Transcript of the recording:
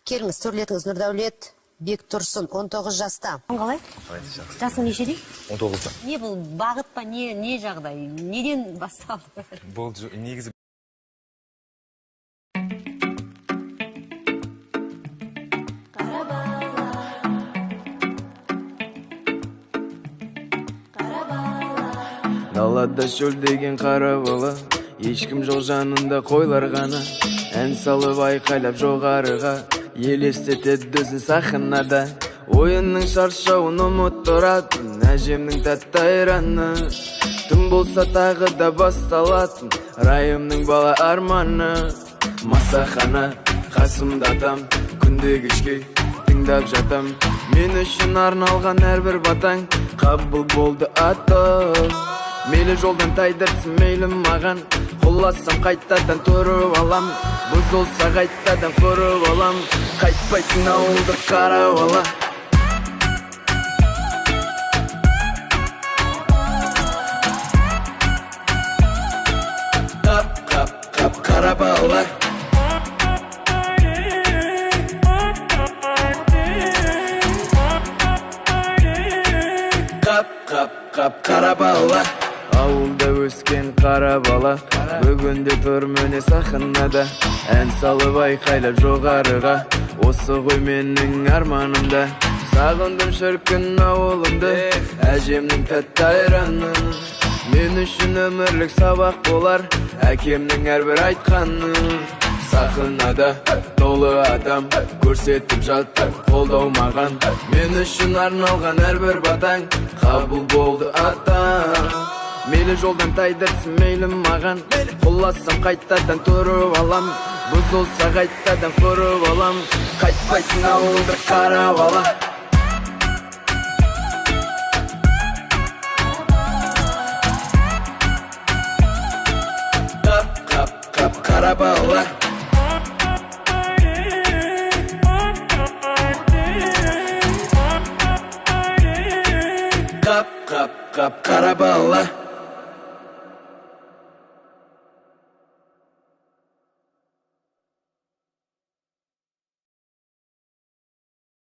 Келіңіз, төрлетіңіз. Нұрдәулет Бектұрсын, 19 жаста. Қалай? Жасың нешеде? 19-да. Не бұл бағыт па, не жағдай? Неден басталды? Бұл негізі Далада шөлдеген қара бала, ешкім жоқ жанында қойлар ғана. Ән салып айқайлап жоғарыға, елестетеді өзін сахнада. Ойынның шаршауын ұмыттыратын әжемнің тәтті айраны. Түн болса тағы да басталатын райымның бала арманы. Масахана қасымда атам, күнде кешке тыңдап жатам. Мен үшін арналған әрбір батаң қабыл болды аты. Мейлі жолдан тайдырсын, мейлі маған құласам, қайтадан тұрып алам. Бұзылса қайтадан құрып алам. Қайтпайтын ауылды қарап ала. Қап қарап ала. Қап қарап ала. Ауылда өскен қара бала, бүгінде тұр міне сахнада. Ән салып айқайлап жоғарыға, осы ғой менің арманымда. Сағындым шіркін ауылымды, әжемнің тәтті айраны. Мен үшін өмірлік сабақ болар, әкемнің әрбір айтқаны. Сахнада толы адам, көрсетіп жатты қолдау маған. Мен үшін арналған әрбір батаң қабыл болды ата. Мейлі жолдан тайдырсын, мейлі маған құласам, қайтадан тұрып алам. Бұзылса қайтадан құрып алам. Қайтпайтын ауылды қарап ала. Қап қарап ала. Қап қарап ала.